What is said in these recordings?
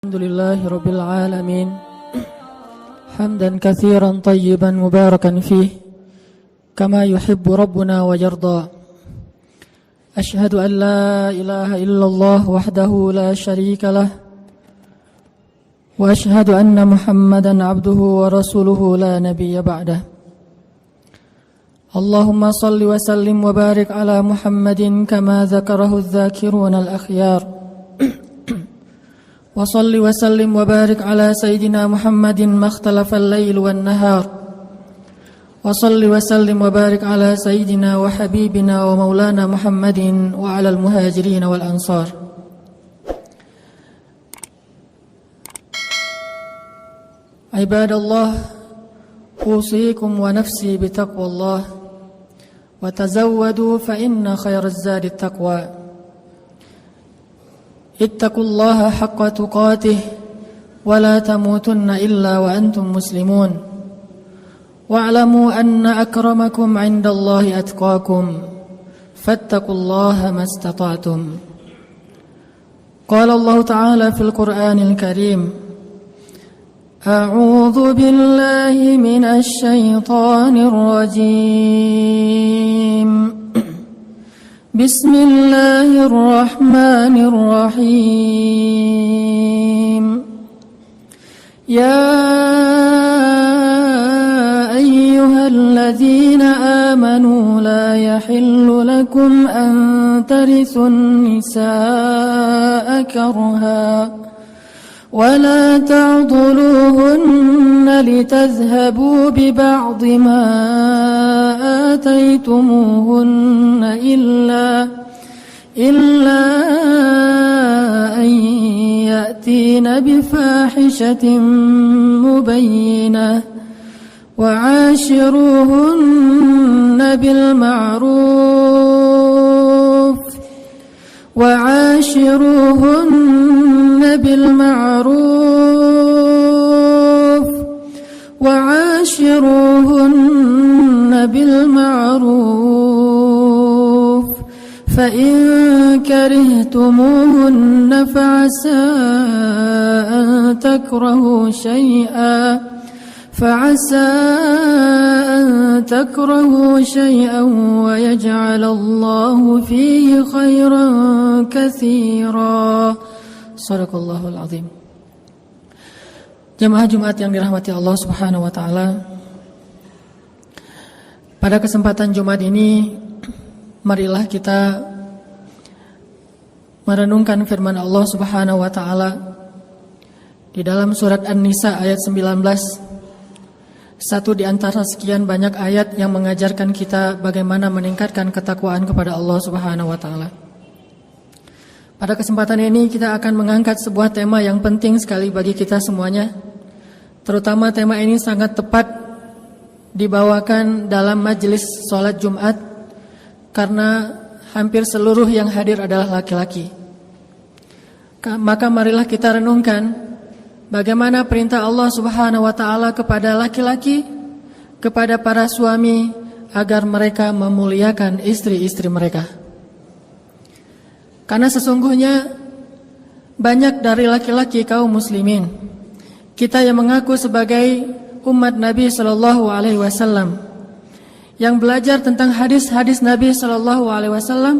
الحمد لله رب العالمين حمدا كثيرا طيبا مباركا فيه كما يحب ربنا ويرضى. أشهد أن لا إله إلا الله وحده لا شريك له وأشهد أن محمدا عبده ورسوله لا نبي بعده. اللهم صل وسلم وبارك على محمد كما ذكره الذاكرون الأخيار وصل وسلم وبارك على سيدنا محمد ما اختلف الليل والنهار وصل وسلم وبارك على سيدنا وحبيبنا ومولانا محمد وعلى المهاجرين والأنصار. عباد الله، أوصيكم ونفسي بتقوى الله وتزودوا فإن خير الزاد التقوى. اتقوا الله حق تقاته ولا تموتن إلا وأنتم مسلمون واعلموا أن أكرمكم عند الله أتقاكم فاتقوا الله ما استطعتم. قال الله تعالى في القرآن الكريم: أعوذ بالله من الشيطان الرجيم. بسم الله الرحمن الرحيم. يا أيها الذين آمنوا لا يحل لكم أن ترثوا النساء كرها ولا تعضلوهن لتذهبوا ببعض ما آتيتموهن إلا أن يأتين بفاحشة مبينة وعاشروهن بالمعروف فإن كرهتموهن فعسى أن تكرهوا شيئا ويجعل الله فيه خيرا كثيرا. Sadaqallahul azim. Jemaah Jumat yang dirahmati Allah Subhanahu wa taala. Pada kesempatan Jumat ini, marilah kita merenungkan firman Allah Subhanahu wa taala di dalam surat An-Nisa ayat 19. Satu di antara sekian banyak ayat yang mengajarkan kita bagaimana meningkatkan ketakwaan kepada Allah Subhanahu wa taala. Pada kesempatan ini kita akan mengangkat sebuah tema yang penting sekali bagi kita semuanya. Terutama tema ini sangat tepat dibawakan dalam majelis sholat Jumat karena hampir seluruh yang hadir adalah laki-laki. Maka marilah kita renungkan bagaimana perintah Allah Subhanahu wa taala kepada laki-laki, kepada para suami agar mereka memuliakan istri-istri mereka. Karena sesungguhnya banyak dari laki-laki kaum muslimin, kita yang mengaku sebagai umat Nabi sallallahu alaihi wasallam, yang belajar tentang hadis-hadis Nabi sallallahu alaihi wasallam,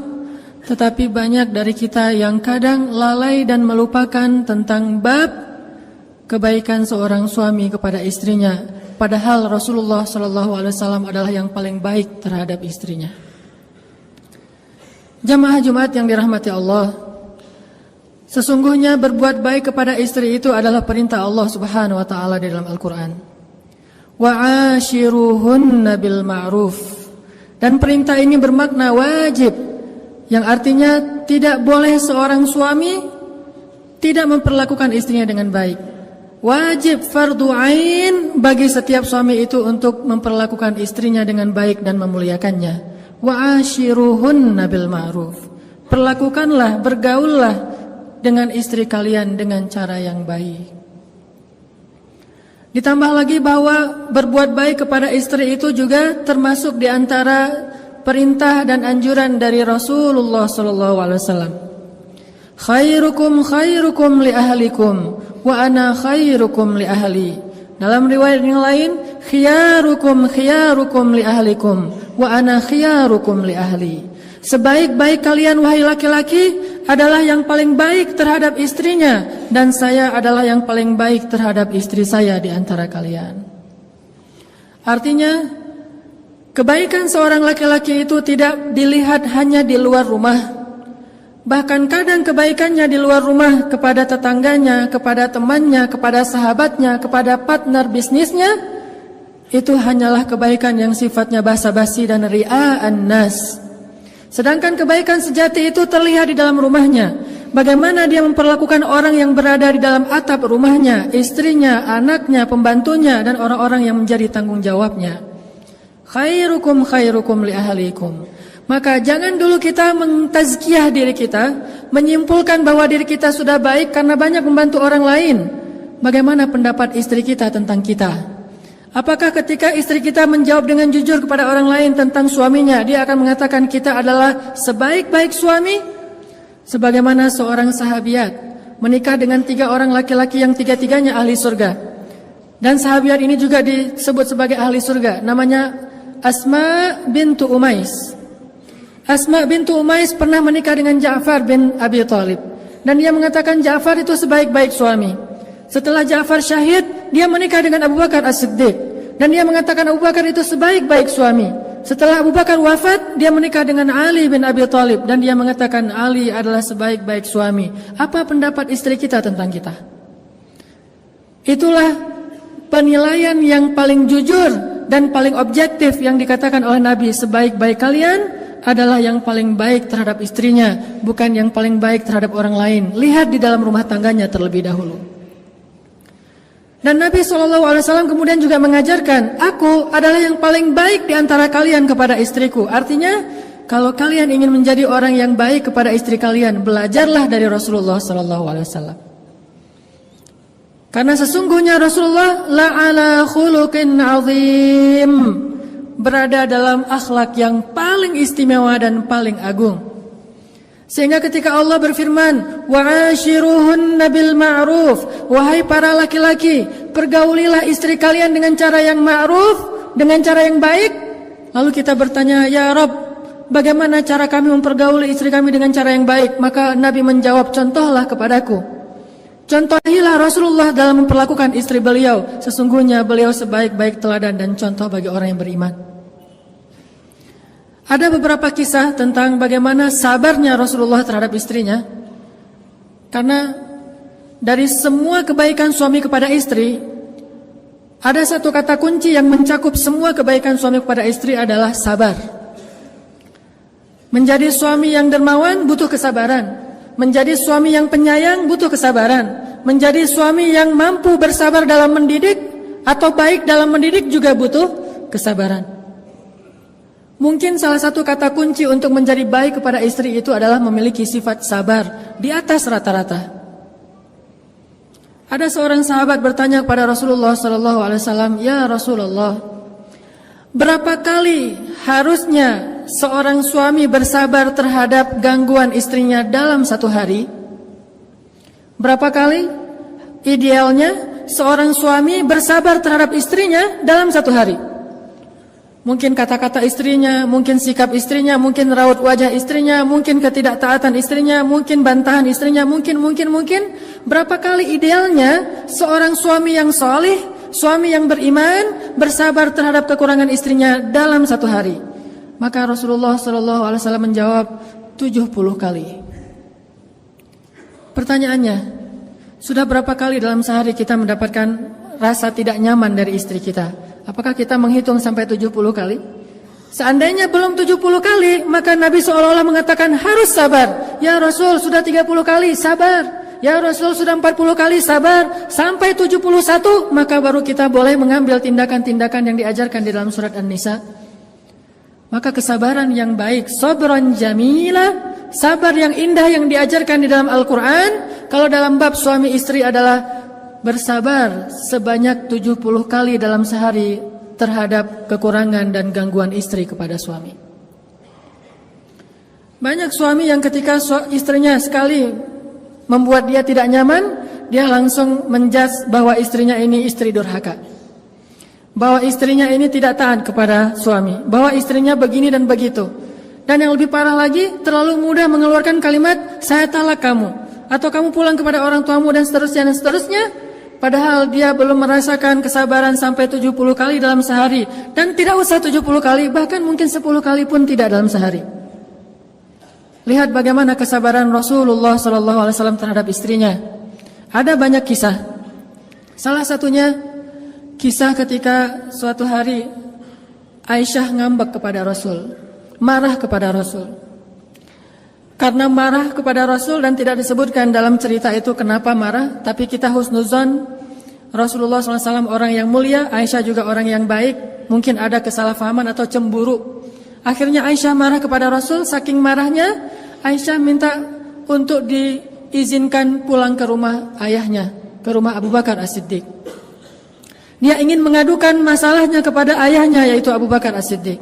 tetapi banyak dari kita yang kadang lalai dan melupakan tentang bab kebaikan seorang suami kepada istrinya, padahal Rasulullah sallallahu alaihi wasallam adalah yang paling baik terhadap istrinya. Jamaah Jumat yang dirahmati Allah, sesungguhnya berbuat baik kepada istri itu adalah perintah Allah Subhanahu wa taala di dalam Al-Qur'an. Wa'ashiruhunna bil ma'ruf. Dan perintah ini bermakna wajib, yang artinya tidak boleh seorang suami tidak memperlakukan istrinya dengan baik. Wajib fardu ain bagi setiap suami itu untuk memperlakukan istrinya dengan baik dan memuliakannya. Wa'ashiruhunna bil ma'ruf. Perlakukanlah, bergaullah dengan istri kalian dengan cara yang baik. Ditambah lagi bahwa berbuat baik kepada istri itu juga termasuk di antara perintah dan anjuran dari Rasulullah sallallahu alaihi wasallam. Khairukum khairukum li ahlikum wa ana khairukum li ahli. Dalam riwayat yang lain, khiyarukum khiyarukum li ahlikum wa ana khiyarukum li ahli. Sebaik-baik kalian wahai laki-laki adalah yang paling baik terhadap istrinya, dan saya adalah yang paling baik terhadap istri saya di antara kalian. Artinya, kebaikan seorang laki-laki itu tidak dilihat hanya di luar rumah. Bahkan kadang kebaikannya di luar rumah kepada tetangganya, kepada temannya, kepada sahabatnya, kepada partner bisnisnya, itu hanyalah kebaikan yang sifatnya basa-basi dan ria'an nas. Sedangkan kebaikan sejati itu terlihat di dalam rumahnya. Bagaimana dia memperlakukan orang yang berada di dalam atap rumahnya, istrinya, anaknya, pembantunya, dan orang-orang yang menjadi tanggung jawabnya. Khairukum khairukum li ahlikum. Maka jangan dulu kita mentazkiyah diri kita, menyimpulkan bahwa diri kita sudah baik karena banyak membantu orang lain. Bagaimana pendapat istri kita tentang kita? Apakah ketika istri kita menjawab dengan jujur kepada orang lain tentang suaminya, dia akan mengatakan kita adalah sebaik-baik suami? Sebagaimana seorang sahabiat menikah dengan 3 orang laki-laki yang 3-3-nya ahli surga. Dan sahabiat ini juga disebut sebagai ahli surga. Namanya Asma bintu Umais. Asma bintu Umais pernah menikah dengan Ja'far bin Abi Thalib. Dan dia mengatakan Ja'far itu sebaik-baik suami. Setelah Ja'far syahid, dia menikah dengan Abu Bakar As-Siddiq. Dan dia mengatakan Abu Bakar itu sebaik-baik suami. Setelah Abu Bakar wafat, dia menikah dengan Ali bin Abi Thalib. Dan dia mengatakan Ali adalah sebaik-baik suami. Apa pendapat istri kita tentang kita? Itulah penilaian yang paling jujur dan paling objektif yang dikatakan oleh Nabi. Sebaik-baik kalian adalah yang paling baik terhadap istrinya, bukan yang paling baik terhadap orang lain. Lihat di dalam rumah tangganya terlebih dahulu. Dan Nabi SAW kemudian juga mengajarkan, aku adalah yang paling baik di antara kalian kepada istriku. Artinya, kalau kalian ingin menjadi orang yang baik kepada istri kalian, belajarlah dari Rasulullah SAW. Karena sesungguhnya Rasulullah la'ala khuluqin azim, berada dalam akhlak yang paling istimewa dan paling agung. Sehingga ketika Allah berfirman, wa'ashiruhunna bil ma'ruf, wahai para laki-laki, pergaulilah istri kalian dengan cara yang ma'ruf, dengan cara yang baik. Lalu kita bertanya, ya Rabb, bagaimana cara kami mempergauli istri kami dengan cara yang baik? Maka Nabi menjawab, contohlah kepadaku. Contohilah Rasulullah dalam memperlakukan istri beliau. Sesungguhnya beliau sebaik-baik teladan dan contoh bagi orang yang beriman. Ada beberapa kisah tentang bagaimana sabarnya Rasulullah terhadap istrinya. Karena dari semua kebaikan suami kepada istri, ada satu kata kunci yang mencakup semua kebaikan suami kepada istri adalah sabar. Menjadi suami yang dermawan butuh kesabaran. Menjadi suami yang penyayang butuh kesabaran. Menjadi suami yang mampu bersabar dalam mendidik atau baik dalam mendidik juga butuh kesabaran. Mungkin salah satu kata kunci untuk menjadi baik kepada istri itu adalah memiliki sifat sabar di atas rata-rata. Ada seorang sahabat bertanya kepada Rasulullah SAW, ya Rasulullah, berapa kali harusnya seorang suami bersabar terhadap gangguan istrinya dalam satu hari? Berapa kali idealnya seorang suami bersabar terhadap istrinya dalam satu hari? Mungkin kata-kata istrinya, mungkin sikap istrinya, mungkin raut wajah istrinya, mungkin ketidaktaatan istrinya, mungkin bantahan istrinya, mungkin. Berapa kali idealnya seorang suami yang soleh, suami yang beriman, bersabar terhadap kekurangan istrinya dalam satu hari? Maka Rasulullah SAW menjawab 70 kali. Pertanyaannya, sudah berapa kali dalam sehari kita mendapatkan rasa tidak nyaman dari istri kita? Apakah kita menghitung sampai 70 kali? Seandainya belum 70 kali, maka Nabi seolah-olah mengatakan harus sabar. Ya Rasul, sudah 30 kali, sabar. Ya Rasul, sudah 40 kali, sabar. Sampai 71, maka baru kita boleh mengambil tindakan-tindakan yang diajarkan di dalam surat An-Nisa. Maka kesabaran yang baik, sabran jamila, sabar yang indah yang diajarkan di dalam Al-Quran. Kalau dalam bab suami istri adalah bersabar sebanyak 70 kali dalam sehari terhadap kekurangan dan gangguan istri kepada suami. Banyak suami yang ketika istrinya sekali membuat dia tidak nyaman, dia langsung menjudge bahwa istrinya ini istri durhaka, bahwa istrinya ini tidak taat kepada suami, bahwa istrinya begini dan begitu. Dan yang lebih parah lagi, terlalu mudah mengeluarkan kalimat saya talak kamu, atau kamu pulang kepada orang tuamu, dan seterusnya. Padahal dia belum merasakan kesabaran sampai 70 kali dalam sehari. Dan tidak usah 70 kali, bahkan mungkin 10 kali pun tidak dalam sehari. Lihat bagaimana kesabaran Rasulullah SAW terhadap istrinya. Ada banyak kisah. Salah satunya kisah ketika suatu hari Aisyah ngambek kepada Rasul, marah kepada Rasul. Karena marah kepada Rasul, dan tidak disebutkan dalam cerita itu kenapa marah, tapi kita husnuzon Rasulullah SAW orang yang mulia, Aisyah juga orang yang baik, mungkin ada kesalahpahaman atau cemburu. Akhirnya Aisyah marah kepada Rasul, saking marahnya Aisyah minta untuk diizinkan pulang ke rumah ayahnya, ke rumah Abu Bakar As-Siddiq. Dia ingin mengadukan masalahnya kepada ayahnya, yaitu Abu Bakar As-Siddiq.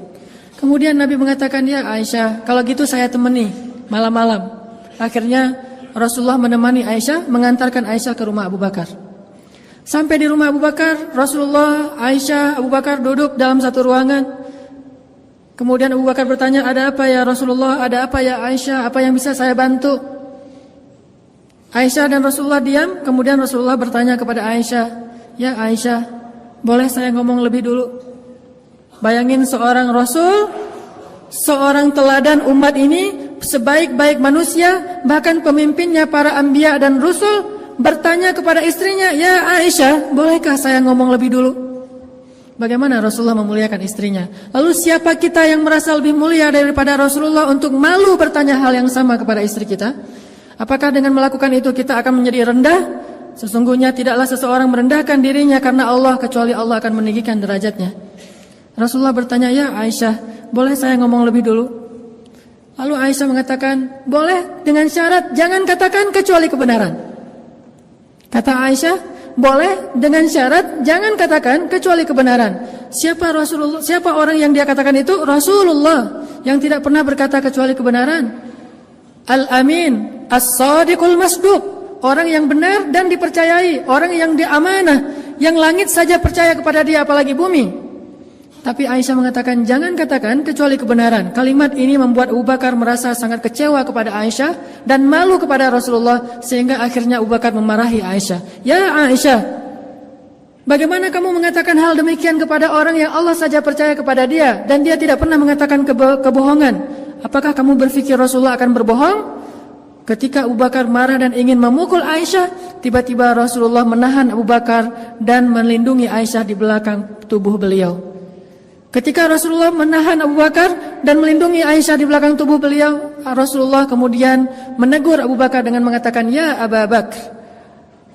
Kemudian Nabi mengatakan, ya Aisyah, kalau gitu saya temani malam-malam. Akhirnya Rasulullah menemani Aisyah, mengantarkan Aisyah ke rumah Abu Bakar. Sampai di rumah Abu Bakar, Rasulullah, Aisyah, Abu Bakar duduk dalam satu ruangan. Kemudian Abu Bakar bertanya, ada apa ya Rasulullah, ada apa ya Aisyah, apa yang bisa saya bantu? Aisyah dan Rasulullah diam. Kemudian Rasulullah bertanya kepada Aisyah, ya Aisyah, boleh saya ngomong lebih dulu? Bayangin seorang Rasul, seorang teladan umat ini, sebaik-baik manusia, bahkan pemimpinnya para anbiya dan rasul, bertanya kepada istrinya, ya Aisyah, bolehkah saya ngomong lebih dulu? Bagaimana Rasulullah memuliakan istrinya? Lalu siapa kita yang merasa lebih mulia daripada Rasulullah untuk malu bertanya hal yang sama kepada istri kita? Apakah dengan melakukan itu kita akan menjadi rendah? Sesungguhnya tidaklah seseorang merendahkan dirinya karena Allah, kecuali Allah akan meninggikan derajatnya. Rasulullah bertanya, ya Aisyah, boleh saya ngomong lebih dulu? Lalu Aisyah mengatakan, boleh dengan syarat jangan katakan kecuali kebenaran. Kata Aisyah, boleh dengan syarat jangan katakan kecuali kebenaran. Siapa Rasulullah? Siapa orang yang dia katakan itu? Rasulullah, yang tidak pernah berkata kecuali kebenaran. Al-Amin, As-Sadiqul Masduq, orang yang benar dan dipercayai, orang yang diamanah, yang langit saja percaya kepada dia, apalagi bumi. Tapi Aisyah mengatakan, jangan katakan kecuali kebenaran. Kalimat ini membuat Abu Bakar merasa sangat kecewa kepada Aisyah dan malu kepada Rasulullah, sehingga akhirnya Abu Bakar memarahi Aisyah. Ya Aisyah, bagaimana kamu mengatakan hal demikian kepada orang yang Allah saja percaya kepada dia, dan dia tidak pernah mengatakan kebohongan? Apakah kamu berpikir Rasulullah akan berbohong? Ketika Abu Bakar marah dan ingin memukul Aisyah, tiba-tiba Rasulullah menahan Abu Bakar dan melindungi Aisyah di belakang tubuh beliau. Ketika Rasulullah menahan Abu Bakar dan melindungi Aisyah di belakang tubuh beliau, Rasulullah kemudian menegur Abu Bakar dengan mengatakan, ya Abu Bakar,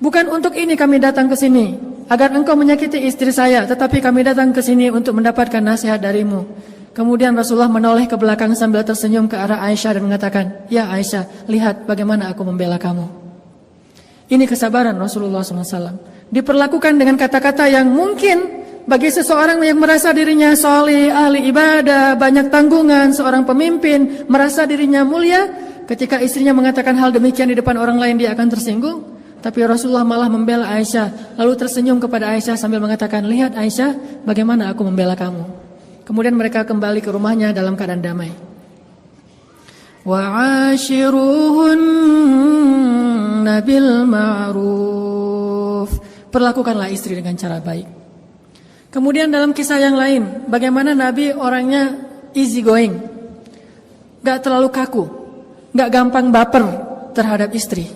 bukan untuk ini kami datang ke sini, agar engkau menyakiti istri saya, tetapi kami datang ke sini untuk mendapatkan nasihat darimu. Kemudian Rasulullah menoleh ke belakang sambil tersenyum ke arah Aisyah dan mengatakan, ya Aisyah, lihat bagaimana aku membela kamu. Ini kesabaran Rasulullah SAW. Diperlakukan dengan kata-kata yang mungkin bagi seseorang yang merasa dirinya soleh, ahli ibadah, banyak tanggungan, seorang pemimpin, merasa dirinya mulia, ketika istrinya mengatakan hal demikian di depan orang lain, dia akan tersinggung. Tapi Rasulullah malah membela Aisyah, lalu tersenyum kepada Aisyah sambil mengatakan, lihat Aisyah, bagaimana aku membela kamu. Kemudian mereka kembali ke rumahnya dalam keadaan damai. Wa'ashiruhunna bil ma'ruf. Perlakukanlah istri dengan cara baik. Kemudian dalam kisah yang lain, bagaimana Nabi orangnya easy going, gak terlalu kaku, gak gampang baper terhadap istri.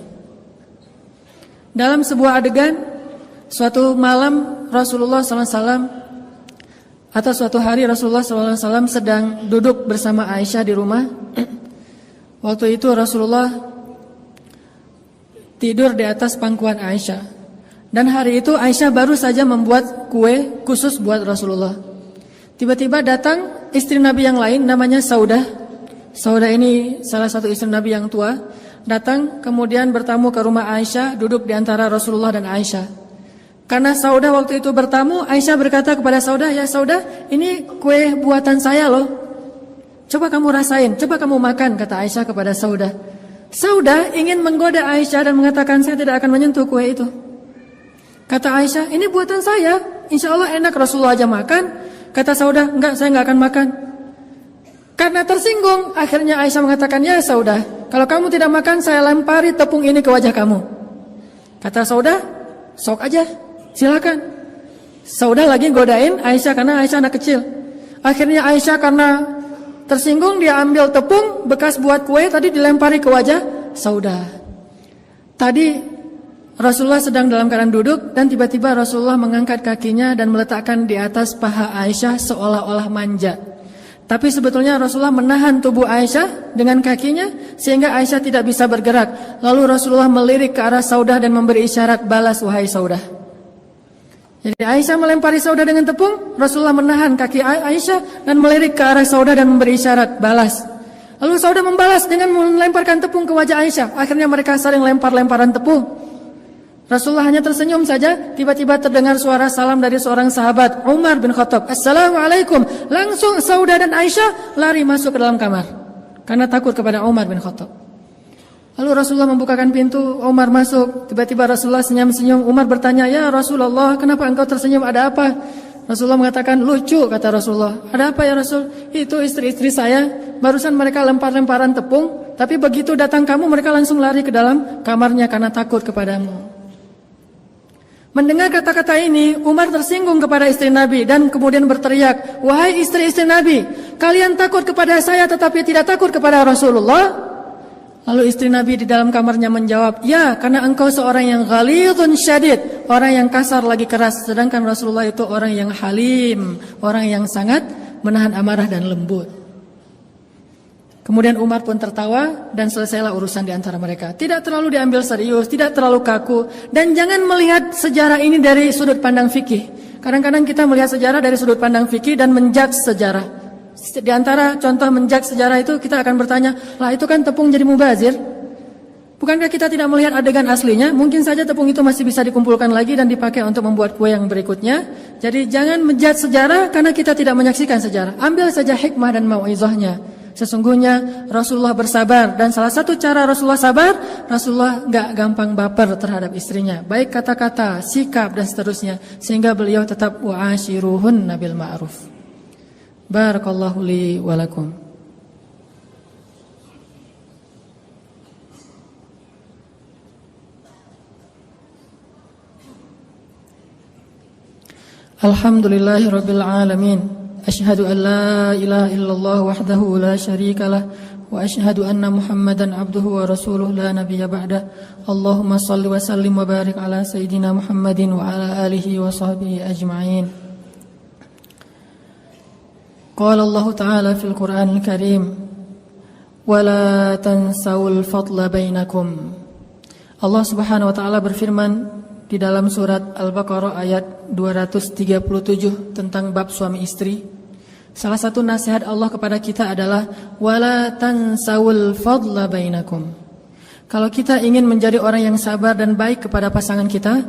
Dalam sebuah adegan, suatu malam Rasulullah SAW, atau suatu hari Rasulullah SAW sedang duduk bersama Aisyah di rumah. Waktu itu Rasulullah tidur di atas pangkuan Aisyah. Dan hari itu Aisyah baru saja membuat kue khusus buat Rasulullah. Tiba-tiba datang istri Nabi yang lain, namanya Saudah. Saudah ini salah satu istri Nabi yang tua. Datang kemudian bertamu ke rumah Aisyah, duduk di antara Rasulullah dan Aisyah. Karena Saudah waktu itu bertamu, Aisyah berkata kepada Saudah, ya Saudah, ini kue buatan saya loh. Coba kamu rasain, coba kamu makan, kata Aisyah kepada Saudah. Saudah ingin menggoda Aisyah dan mengatakan, saya tidak akan menyentuh kue itu. Kata Aisyah, ini buatan saya, insya Allah enak, Rasulullah aja makan. Kata Saudah, enggak, saya enggak akan makan. Karena tersinggung, akhirnya Aisyah mengatakan, ya Saudah, kalau kamu tidak makan, saya lempari tepung ini ke wajah kamu. Kata Saudah, sok aja, silakan. Saudah lagi godain Aisyah karena Aisyah anak kecil. Akhirnya Aisyah karena tersinggung, dia ambil tepung bekas buat kue tadi dilempari ke wajah Saudah. Tadi Rasulullah sedang dalam keadaan duduk dan tiba-tiba Rasulullah mengangkat kakinya dan meletakkan di atas paha Aisyah seolah-olah manja. Tapi sebetulnya Rasulullah menahan tubuh Aisyah dengan kakinya sehingga Aisyah tidak bisa bergerak. Lalu Rasulullah melirik ke arah Saudah dan memberi isyarat, balas wahai Saudah. Jadi Aisyah melempari Saudah dengan tepung, Rasulullah menahan kaki Aisyah dan melirik ke arah Saudah dan memberi isyarat, balas. Lalu Saudah membalas dengan melemparkan tepung ke wajah Aisyah. Akhirnya mereka saling lempar-lemparan tepung. Rasulullah hanya tersenyum saja, tiba-tiba terdengar suara salam dari seorang sahabat, Umar bin Khattab. Assalamualaikum. Langsung Saudah dan Aisyah lari masuk ke dalam kamar karena takut kepada Umar bin Khattab. Lalu Rasulullah membukakan pintu, Umar masuk. Tiba-tiba Rasulullah senyum-senyum. Umar bertanya, ya Rasulullah, kenapa engkau tersenyum? Ada apa? Rasulullah mengatakan, lucu, kata Rasulullah. Ada apa ya Rasul? Itu istri-istri saya. Barusan mereka lempar-lemparan tepung, tapi begitu datang kamu, mereka langsung lari ke dalam kamarnya karena takut kepadamu. Mendengar kata-kata ini, Umar tersinggung kepada istri Nabi dan kemudian berteriak, wahai istri-istri Nabi, kalian takut kepada saya tetapi tidak takut kepada Rasulullah? Lalu istri Nabi di dalam kamarnya menjawab, ya, karena engkau seorang yang ghalidhun syadid, orang yang kasar lagi keras, sedangkan Rasulullah itu orang yang halim, orang yang sangat menahan amarah dan lembut. Kemudian Umar pun tertawa dan selesailah urusan di antara mereka. Tidak terlalu diambil serius, tidak terlalu kaku, dan jangan melihat sejarah ini dari sudut pandang fikih. Kadang-kadang kita melihat sejarah dari sudut pandang fikih dan menjudge sejarah. Di antara contoh menjudge sejarah itu kita akan bertanya, lah itu kan tepung jadi mubazir. Bukankah kita tidak melihat adegan aslinya? Mungkin saja tepung itu masih bisa dikumpulkan lagi dan dipakai untuk membuat kue yang berikutnya. Jadi jangan menjudge sejarah karena kita tidak menyaksikan sejarah. Ambil saja hikmah dan mau'izahnya. Sesungguhnya Rasulullah bersabar dan salah satu cara Rasulullah sabar, Rasulullah gak gampang baper terhadap istrinya. Baik kata-kata, sikap dan seterusnya. Sehingga beliau tetap wa'ashiruhunna bil ma'ruf. Barakallahu li wa lakum. Alhamdulillahi rabbil alamin. Asyhadu an la ilaha illallah wahdahu la syarika lah wa asyhadu anna Muhammadan abduhu wa rasuluh la nabiyya ba'da. Allahumma shalli wa sallim wa barik ala sayyidina Muhammadin wa ala alihi wa sahbihi ajma'in. Qala Allah Ta'ala fil Qur'anil Karim, wa la tansawul fadla bainakum. Allah Subhanahu wa taala berfirman di dalam surat Al-Baqarah ayat 237 tentang bab suami istri. Salah satu nasihat Allah kepada kita adalah wala tansawul fadla bainakum. Kalau kita ingin menjadi orang yang sabar dan baik kepada pasangan kita,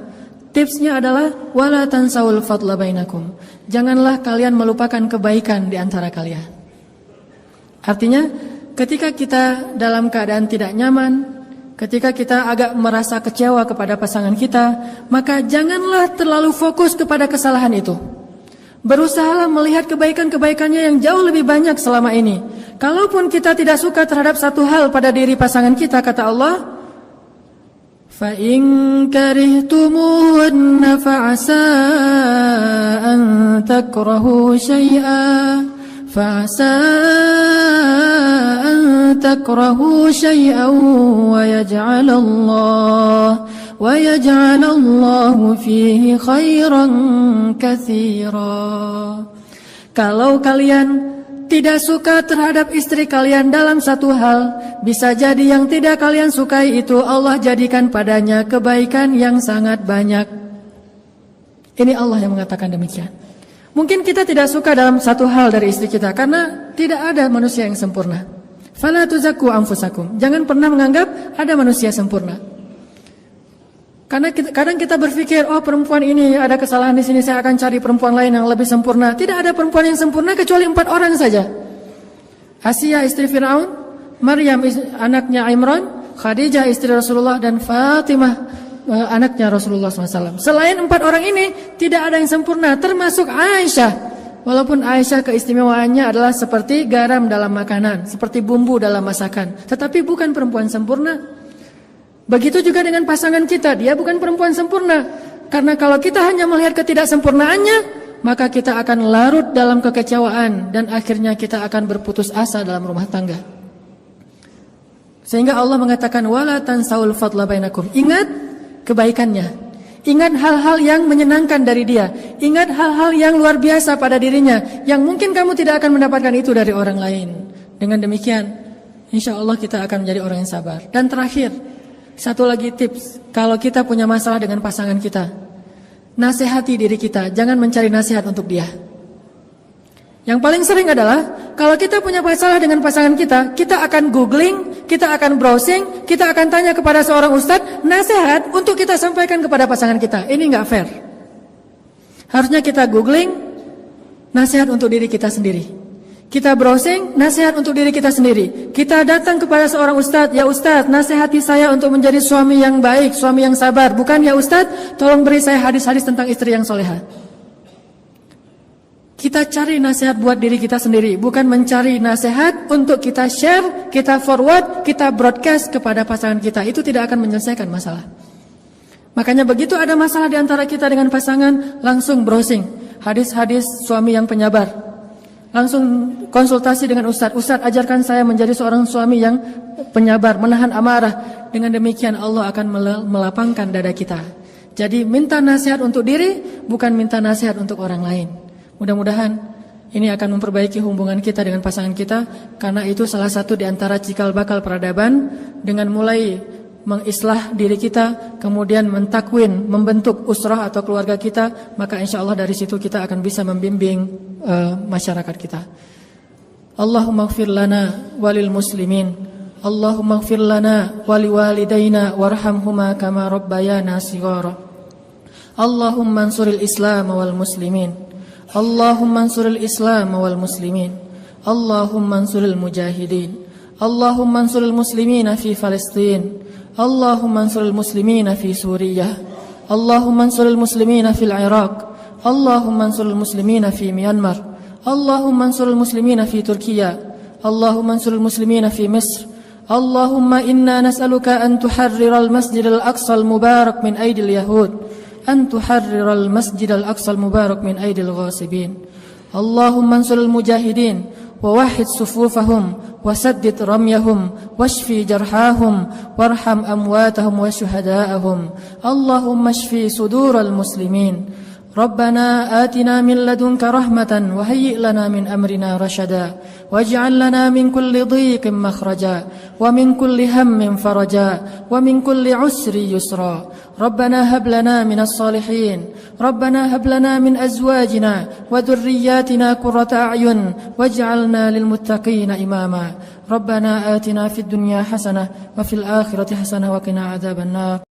tipsnya adalah wala tansawul fadla bainakum. Janganlah kalian melupakan kebaikan di antara kalian. Artinya, ketika kita dalam keadaan tidak nyaman, ketika kita agak merasa kecewa kepada pasangan kita, maka janganlah terlalu fokus kepada kesalahan itu. Berusahalah melihat kebaikan-kebaikannya yang jauh lebih banyak selama ini. Kalaupun kita tidak suka terhadap satu hal pada diri pasangan kita, kata Allah, فَإِنْ كَرِهْتُمُوهُنَّ فَعَسَىٰ أَنْ تَكْرَهُوا شَيْئًا وَيَجْعَلَ اللَّهُ فِيهِ خَيْرًا كَثِيرًا. Kalau kalian tidak suka terhadap istri kalian dalam satu hal, bisa jadi yang tidak kalian sukai itu Allah jadikan padanya kebaikan yang sangat banyak. Ini Allah yang mengatakan demikian. Mungkin kita tidak suka dalam satu hal dari istri kita karena tidak ada manusia yang sempurna. Fala tuzakku anfusakum. Jangan pernah menganggap ada manusia sempurna. Karena kadang kita berpikir, oh perempuan ini ada kesalahan di sini, saya akan cari perempuan lain yang lebih sempurna. Tidak ada perempuan yang sempurna kecuali 4 orang saja. Asia istri Fir'aun, Maryam anaknya Imran, Khadijah istri Rasulullah, dan Fatimah anaknya Rasulullah SAW. Selain 4 orang ini, tidak ada yang sempurna, termasuk Aisyah. Walaupun Aisyah keistimewaannya adalah seperti garam dalam makanan, seperti bumbu dalam masakan, tetapi bukan perempuan sempurna. Begitu juga dengan pasangan kita, dia bukan perempuan sempurna. Karena kalau kita hanya melihat ketidaksempurnaannya, maka kita akan larut dalam kekecewaan dan akhirnya kita akan berputus asa dalam rumah tangga. Sehingga Allah mengatakan wala tansaul fadla bainakum. Ingat kebaikannya. Ingat hal-hal yang menyenangkan dari dia. Ingat hal-hal yang luar biasa pada dirinya, yang mungkin kamu tidak akan mendapatkan itu dari orang lain. Dengan demikian, insya Allah kita akan menjadi orang yang sabar. Dan terakhir, satu lagi tips, kalau kita punya masalah dengan pasangan kita, nasihati diri kita, jangan mencari nasihat untuk dia. Yang paling sering adalah, kalau kita punya masalah dengan pasangan kita, kita akan googling, kita akan browsing, kita akan tanya kepada seorang ustadz, nasihat untuk kita sampaikan kepada pasangan kita. Ini nggak fair. Harusnya kita googling, nasihat untuk diri kita sendiri. Kita browsing, nasihat untuk diri kita sendiri. Kita datang kepada seorang ustadz, ya ustadz, nasihati saya untuk menjadi suami yang baik, suami yang sabar. Bukan ya ustadz, tolong beri saya hadis-hadis tentang istri yang solehah. Kita cari nasihat buat diri kita sendiri, bukan mencari nasihat untuk kita share, kita forward, kita broadcast kepada pasangan kita. Itu tidak akan menyelesaikan masalah. Makanya begitu ada masalah di antara kita dengan pasangan, langsung browsing hadis-hadis suami yang penyabar. Langsung konsultasi dengan ustadz. Ustadz, ajarkan saya menjadi seorang suami yang penyabar, menahan amarah. Dengan demikian Allah akan melapangkan dada kita. Jadi minta nasihat untuk diri, bukan minta nasihat untuk orang lain. Mudah-mudahan ini akan memperbaiki hubungan kita dengan pasangan kita, karena itu salah satu di antara cikal bakal peradaban. Dengan mulai mengislah diri kita, kemudian mentakwin, membentuk usrah atau keluarga kita, maka insya Allah dari situ kita akan bisa membimbing masyarakat kita. Allahumma ighfir lana walil muslimin, Allahumma ighfir lana wali walidayna warhamhuma kama rabbayana shighara. Allahumma ansuril islam wal muslimin, Allahumma ansuril islam wal muslimin, Allahumma ansuril mujahidin, Allahumma ansuril muslimina fi Palestin, Allahumma ansuril muslimina fi Suriah, Allahumma ansuril muslimina fil Iraq, Allahumma ansuril muslimina fi Myanmar, Allahumma ansuril muslimina fi Turkiya, Allahumma ansuril muslimina fi Misr. Allahumma inna nas'aluka an tuharriral masjidal aqsal mubarak min aidil yahud, أن تحرر المسجد الأقصى المبارك من أيدي الغاصبين. اللهم انصر المجاهدين ووحد صفوفهم وسدد رميهم واشفي جرحاهم وارحم أمواتهم وشهداءهم. اللهم اشفي صدور المسلمين. ربنا آتنا من لدنك رحمة وهيئ لنا من أمرنا رشدا واجعل لنا من كل ضيق مخرجا ومن كل هم فرجا ومن كل عسر يسرا. ربنا هب لنا من الصالحين، ربنا هب لنا من أزواجنا وذرياتنا قرة أعين واجعلنا للمتقين إماما. ربنا آتنا في الدنيا حسنة وفي الآخرة حسنة وقنا عذاب النار.